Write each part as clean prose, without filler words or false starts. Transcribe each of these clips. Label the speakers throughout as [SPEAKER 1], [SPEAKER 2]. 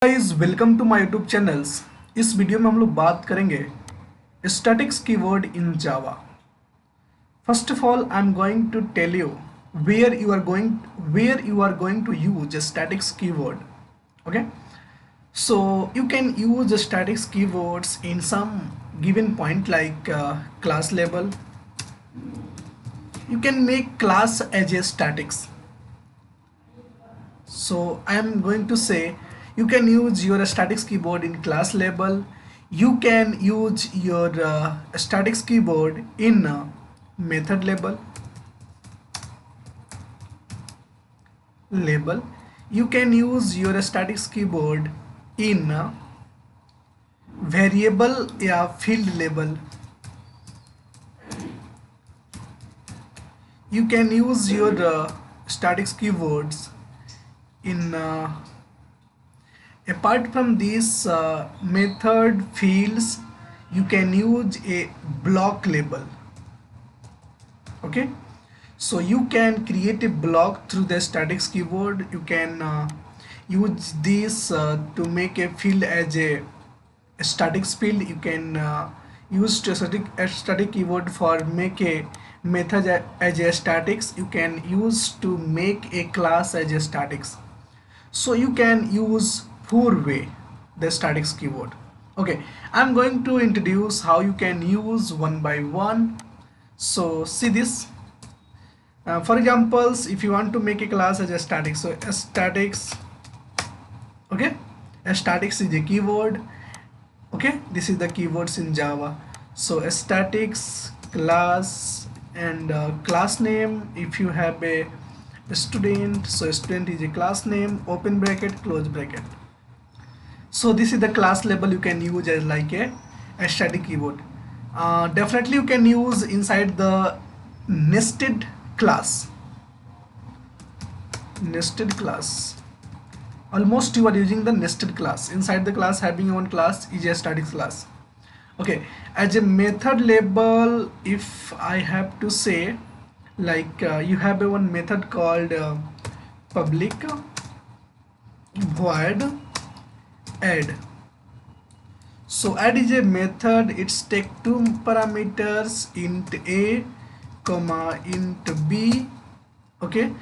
[SPEAKER 1] Guys welcome to my YouTube channels. इस video में हम लोग बात करेंगे statics keyword in Java. First of all I am going to tell you where you are going to use a statics keyword. Okay, so you can use the statics keywords in some given point like class label. You can make class as a statics. So I am going to say you can use your statics keyboard in class label. You can use your statics keyboard in method label. You can use your statics keyboard in variable या field label. You can use your statics keywords in apart from these method fields. You can use a block label. Okay, so you can create a block through the statics keyboard. You can use this to make a field as a statics field. You can use a static keyword for make a method as a statics. You can use to make a class as a statics. So you can use four way the statics keyword. Okay, I'm going to introduce how you can use one by one. So see this. For examples, if you want to make a class as a statics, so a statics. Okay, a statics is a keyword. Okay, this is the keywords in Java. So a statics class and class name. If you have a student, so student is a class name, open bracket, close bracket. So this is the class label you can use as like a static keyword. Definitely you can use inside the nested class. Almost you are using the nested class. Inside the class having one class is a static class. Okay, as a method label, if I have to say like you have a one method called public void add. So add is a method. It's take two parameters, int a comma int b. Okay,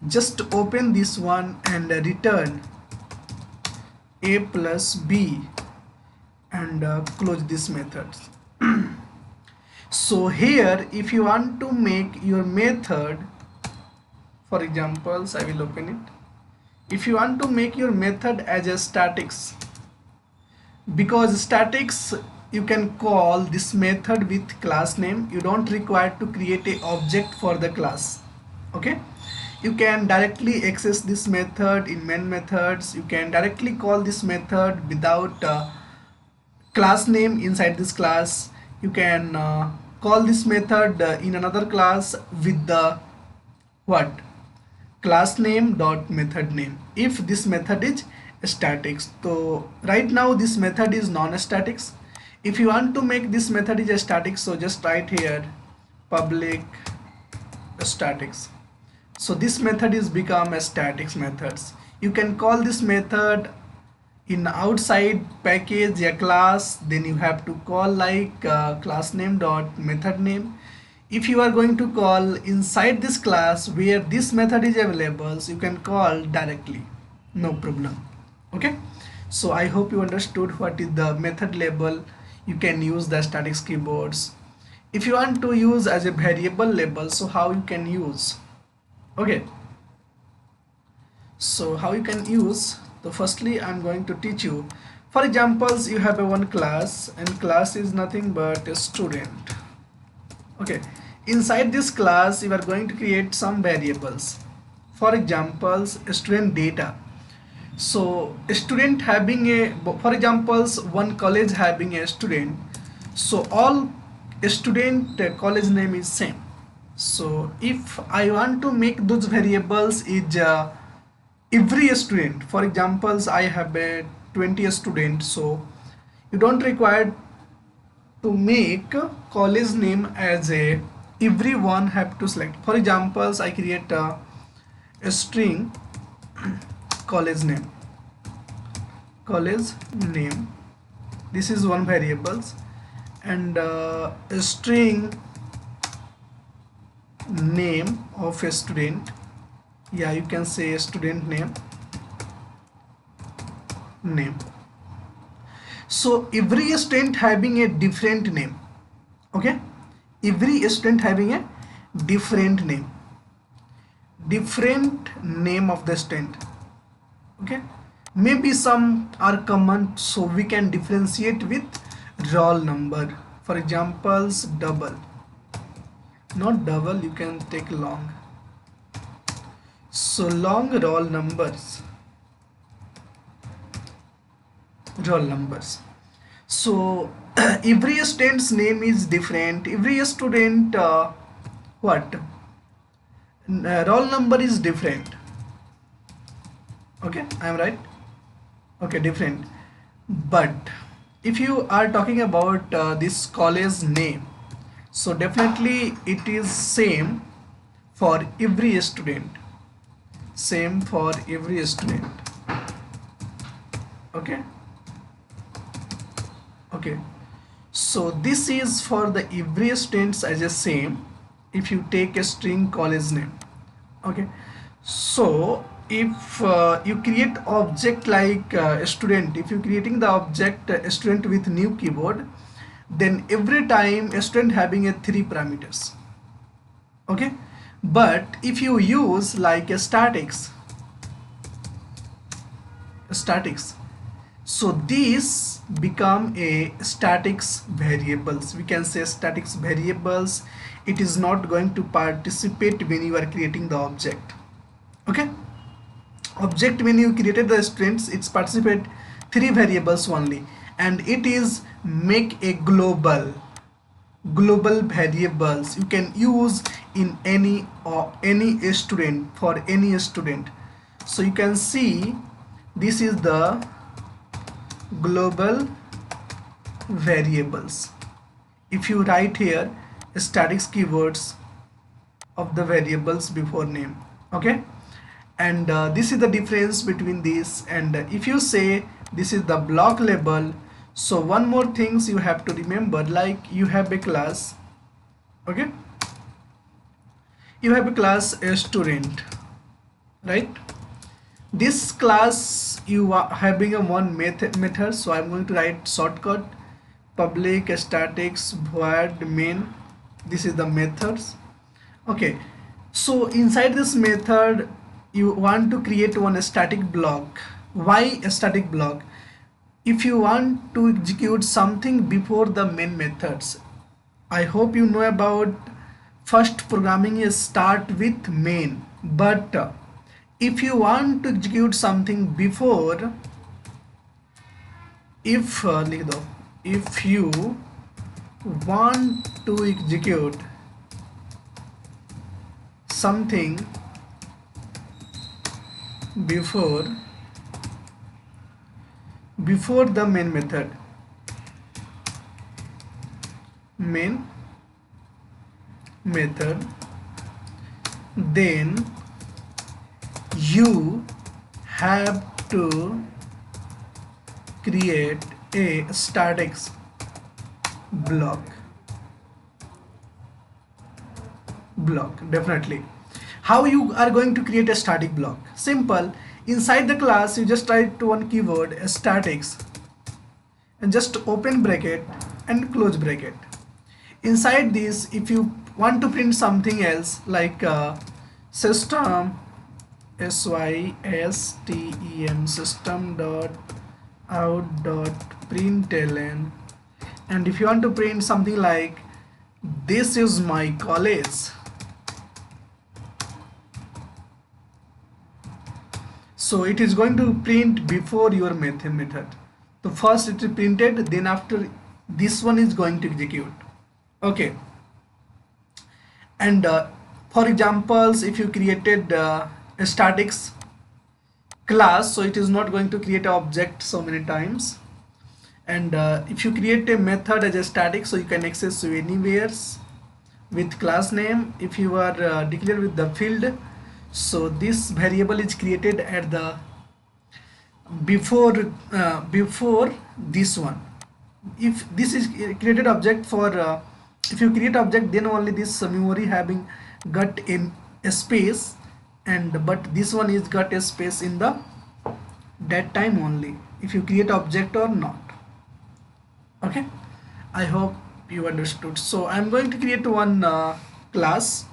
[SPEAKER 1] just open this one and return a plus b and close this method. So here if you want to make your method, for examples I will open it. If you want to make your method as a statics, because statics you can call this method with class name, you don't require to create a object for the class. Okay, you can directly access this method in main methods. You can directly call this method without class name inside this class. You can call this method in another class with the what class name dot method name if this method is statics. So right now this method is non-statics. If you want to make this method is a static, so just write here public statics. So this method is become a statics methods. You can call this method in outside package a class, then you have to call like class name dot method name. If you are going to call inside this class where this method is available, so you can call directly, no problem. Okay, so I hope you understood what is the method label. You can use the statics keyboards. If you want to use as a variable label, so how you can use. Okay, so how you can use. So firstly I'm going to teach you. For examples, you have a one class and class is nothing but a student. Okay, inside this class you are going to create some variables. For examples, student data. So a student having a, for examples, one college having a student, so all student college name is same. So if I want to make those variables is every student, for examples I have a 20 student, so you don't require to make college name as a everyone have to select. For examples I create a string college name. college name, this is one variables, and a string name of a student, yeah, you can say a student name. So every student having a different name, okay, every student having a different name of the student, okay. Maybe some are common, so we can differentiate with roll number. For examples, double, not double, you can take long, so long roll numbers. So every student's name is different, every student what roll number is different, okay, I am right, okay, different. But if you are talking about this college name, so definitely it is same for every student, okay. Okay, so this is for the every students as a same if you take a string college name, okay. So if you create object like a student, if you creating the object a student with new keyboard, then every time a student having a 3 parameters, okay. But if you use like a statics, so these become a statics variables, we can say statics variables. It is not going to participate when you are creating the object, okay. Object, when you created the students, it's participate 3 variables only, and it is make a global variables you can use in any student, for any student. So you can see this is the global variables. If you write here statics keywords of the variables before name, okay. And this is the difference between this, and if you say this is the block label, so one more things you have to remember, like you have a class, okay, you have a class a student, right. This class you are having a one method, so I'm going to write shortcut public statics void main, this is the methods, okay. So inside this method you want to create one static block. Why a static block? If you want to execute something before the main methods, I hope you know about first programming is start with main, but if you want to execute something before, if you want to execute something before the main method, then you have to create a statics block, definitely. How you are going to create a static block? Simple. Inside the class you just write one keyword statics and just open bracket and close bracket. Inside this, if you want to print something else like system system system dot out dot println, and if you want to print something like this is my college, so it is going to print before your method. So first it is printed, then after this one is going to execute, okay. And for examples, if you created a statics class, so it is not going to create an object so many times. And if you create a method as a static, so you can access to anywhere with class name. If you are declared with the field, so this variable is created at the before this one. If this is created object for if you create object, then only this memory having got in a space, and but this one is got a space in the that time only if you create object or not. Okay, I hope you understood. So I'm going to create one class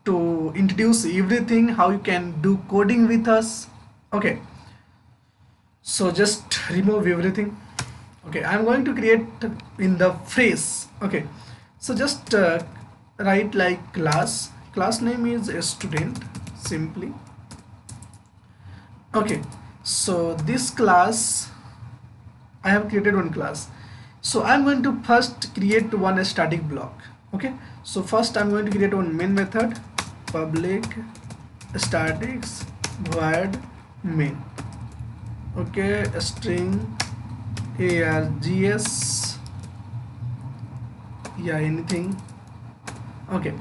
[SPEAKER 1] to introduce everything how you can do coding with us. Okay, so just remove everything. Okay, I'm going to create in the phrase. Okay, so just write like class name is a student simply. Okay, so this class I have created one class. So I'm going to first create one static block. Okay, so first I'm going to create one main method, public statics void main. Okay, string args, yeah, anything. Okay,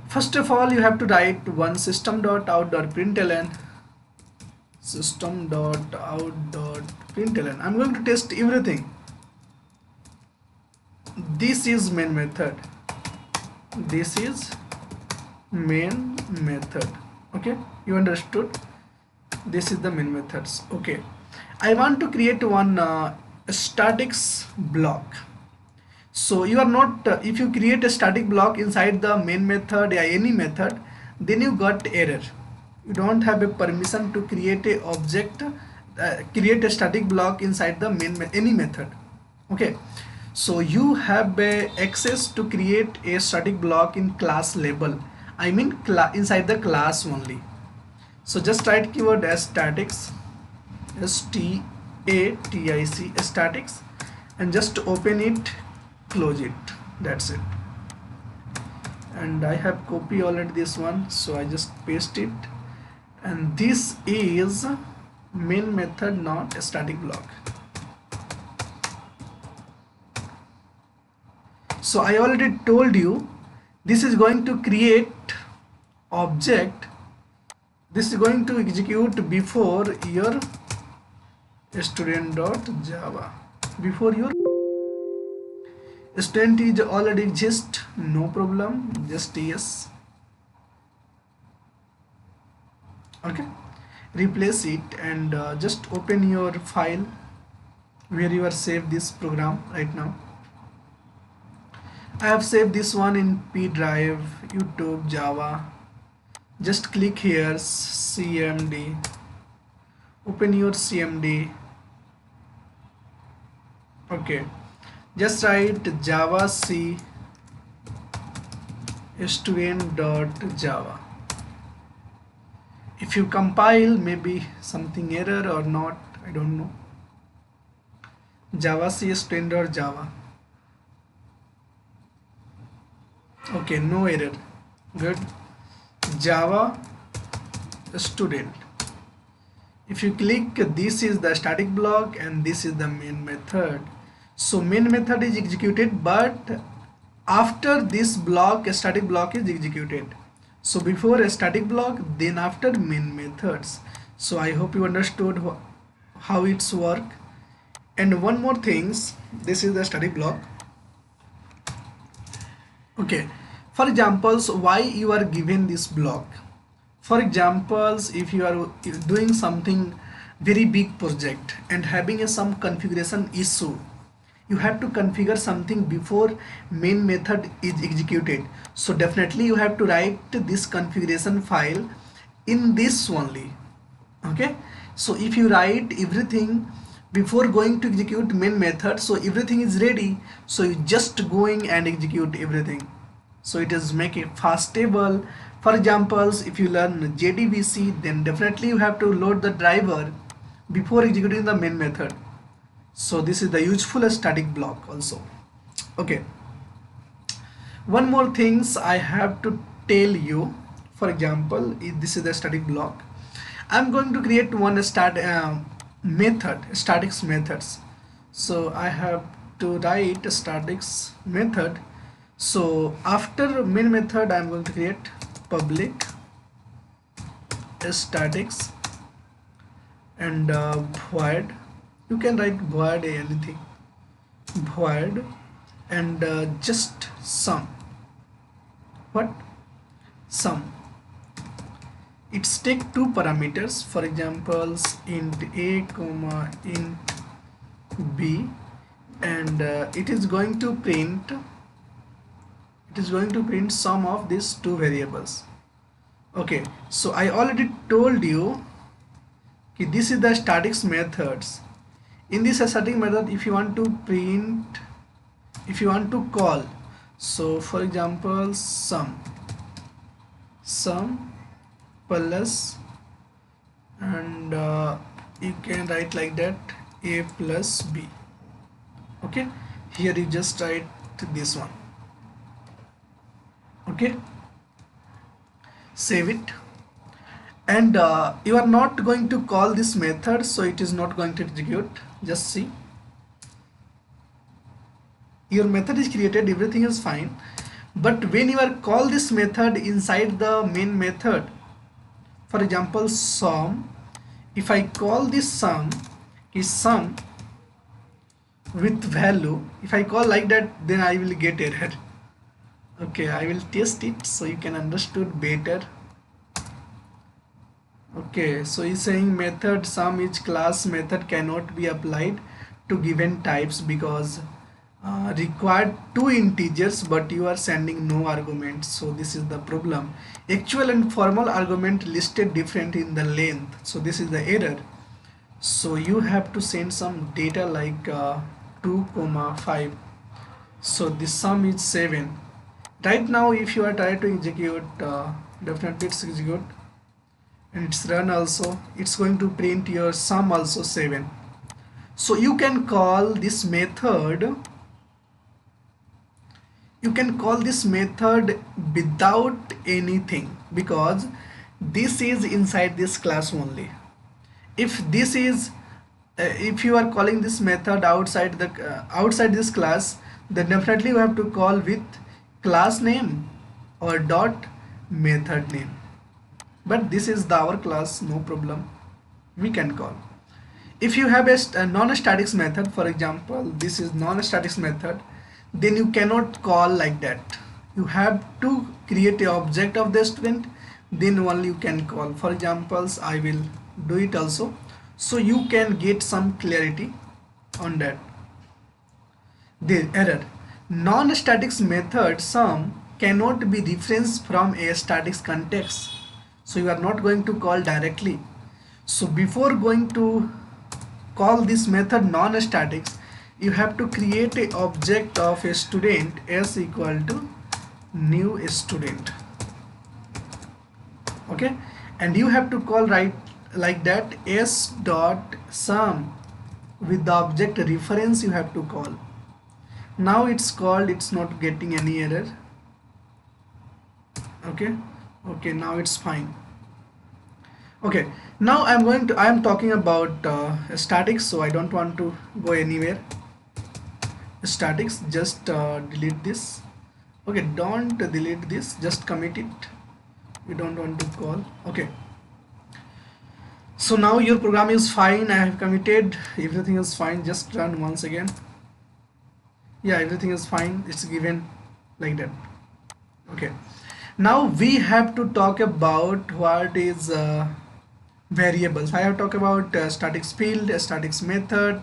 [SPEAKER 1] first of all you have to write one system.out.println, system.out.println. I'm going to test everything. This is main method, this is main method. Okay, you understood? This is the main methods. Okay, I want to create one statics block. So you are not if you create a static block inside the main method or any method, then you got error. You don't have a permission to create a object, create a static block inside the any method. Okay, so you have access to create a static block in class label, I mean inside the class only. So just write keyword as statics, static, statics, and just open it, close it, that's it. And I have copied already this one, so I just paste it, and this is main method, not a static block. So I already told you this is going to create object, this is going to execute before your student.java, before your student is already exist, no problem, just yes. Okay, replace it and just open your file where you are saved this program right now. I have saved this one in P drive, YouTube, Java. Just click here, CMD, open your CMD. Okay, just write java c student.java. If you compile, maybe something error or not, I don't know. Java c student.java. Okay, no error, good. Java student. If you click, this is the static block and this is the main method. So main method is executed, but after this block, a static block is executed. So before a static block, then after main methods. So I hope you understood how it's work. And one more things, this is the static block. Okay, for examples, why you are given this block. For examples, if you are doing something very big project and having some configuration issue, you have to configure something before main method is executed. So definitely you have to write this configuration file in this only. Okay, so if you write everything before going to execute main method, so everything is ready, so you just going and execute everything. So it is make it fastable. For examples, if you learn JDBC, then definitely you have to load the driver before executing the main method. So this is the useful static block also. Okay, one more things I have to tell you. For example, if this is the static block, I'm going to create one statics methods. So I have to write a statics method. So after main method, I'm going to create public statics and void. You can write void anything, void, and just sum. What? Sum. It's take two parameters, for examples int a comma int b, and it is going to print sum of these two variables. Okay, so I already told you this is the statics methods. In this static method, if you want to print, if you want to call, so for example sum plus, and you can write like that, a plus b. Okay, here you just write this one. Okay, save it, and you are not going to call this method, so it is not going to execute. Just see, your method is created, everything is fine, but when you are call this method inside the main method, for example sum, if I call this sum is sum with value, if I call like that, then I will get error. Okay, I will test it so you can understood better. Okay, so he's saying method sum is class method cannot be applied to given types because required two integers, but you are sending no arguments, so this is the problem. Actual and formal argument listed different in the length, so this is the error. So you have to send some data like 2,5. So this sum is 7. Right now if you are trying to execute, definitely it's execute and it's run also, it's going to print your sum also 7. So you can call this method, without anything, because this is inside this class only. If this is if you are calling this method outside the outside this class, then definitely you have to call with class name or dot method name, but this is our class, no problem, we can call. If you have a non-statics method, for example this is non-statics method, then you cannot call like that. You have to create a object of the student, then only you can call. For examples I will do it also, so you can get some clarity on that. The error, non-statics method sum cannot be referenced from a statics context, so you are not going to call directly. So before going to call this method non-statics, you have to create a object of a student s equal to new student. Okay, and you have to call right like that, s dot sum with the object reference you have to call. Now it's called, it's not getting any error. Okay, now it's fine. Okay, now I am talking about statics, so I don't want to go anywhere. Statics, just delete this. Okay, don't delete this, just commit it, we don't want to call. Okay, so now your program is fine, I have committed, everything is fine, just run once again. Yeah, everything is fine, it's given like that. Okay, now we have to talk about what is variables. I have talked about statics field, statics method,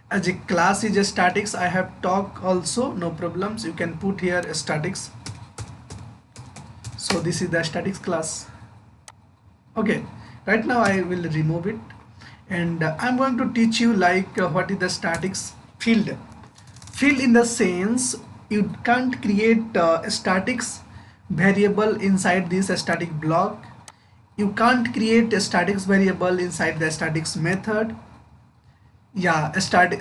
[SPEAKER 1] as a class is a statics. I have talked also, no problems, you can put here statics. So this is the statics class. Okay, right now I will remove it, and I'm going to teach you like what is the statics field. Field in the sense, you can't create a statics variable inside this static block. You can't create a statics variable inside the statics method. Yeah,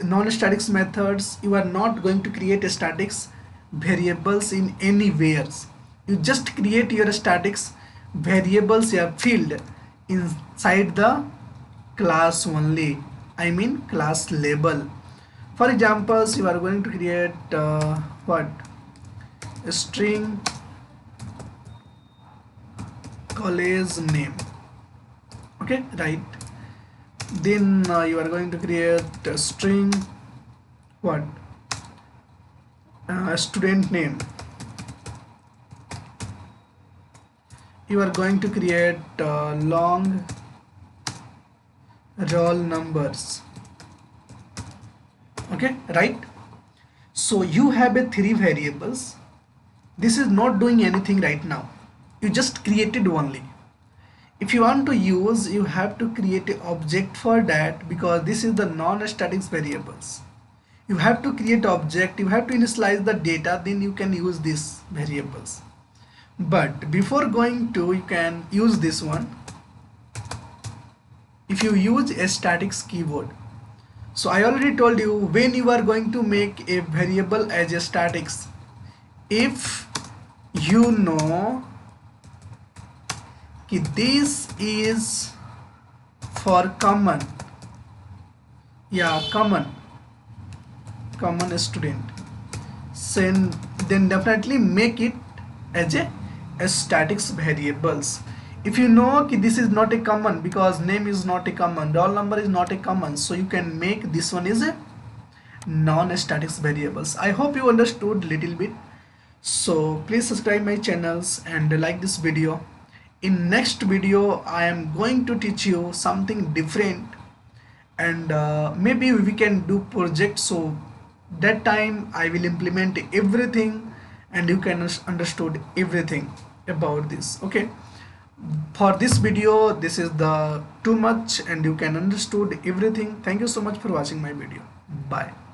[SPEAKER 1] non-statics methods, you are not going to create a statics variables in anywhere. You just create your statics variables, your field, inside the class only, I mean class label. For examples, you are going to create what, a string college name. Okay, right, Then you are going to create a string, what, student name. You are going to create long roll numbers. Okay, right? So you have a 3 variables. This is not doing anything right now. You just created only. If you want to use, you have to create an object for that, because this is the non-static variables. You have to create object, you have to initialize the data, then you can use these variables. But before going to, you can use this one. If you use a statics keyword, so I already told you, when you are going to make a variable as a statics, if you know that this is for common, yeah, common student, then definitely make it as a statics variables. If you know that this is not a common, because name is not a common, roll number is not a common, so you can make this one is a non-statics variables. I hope you understood little bit. So please subscribe my channels and like this video. In next video I am going to teach you something different, and maybe we can do project, so that time I will implement everything and you can understood everything about this. Okay, for this video this is the too much and you can understood everything. Thank you so much for watching my video. Bye.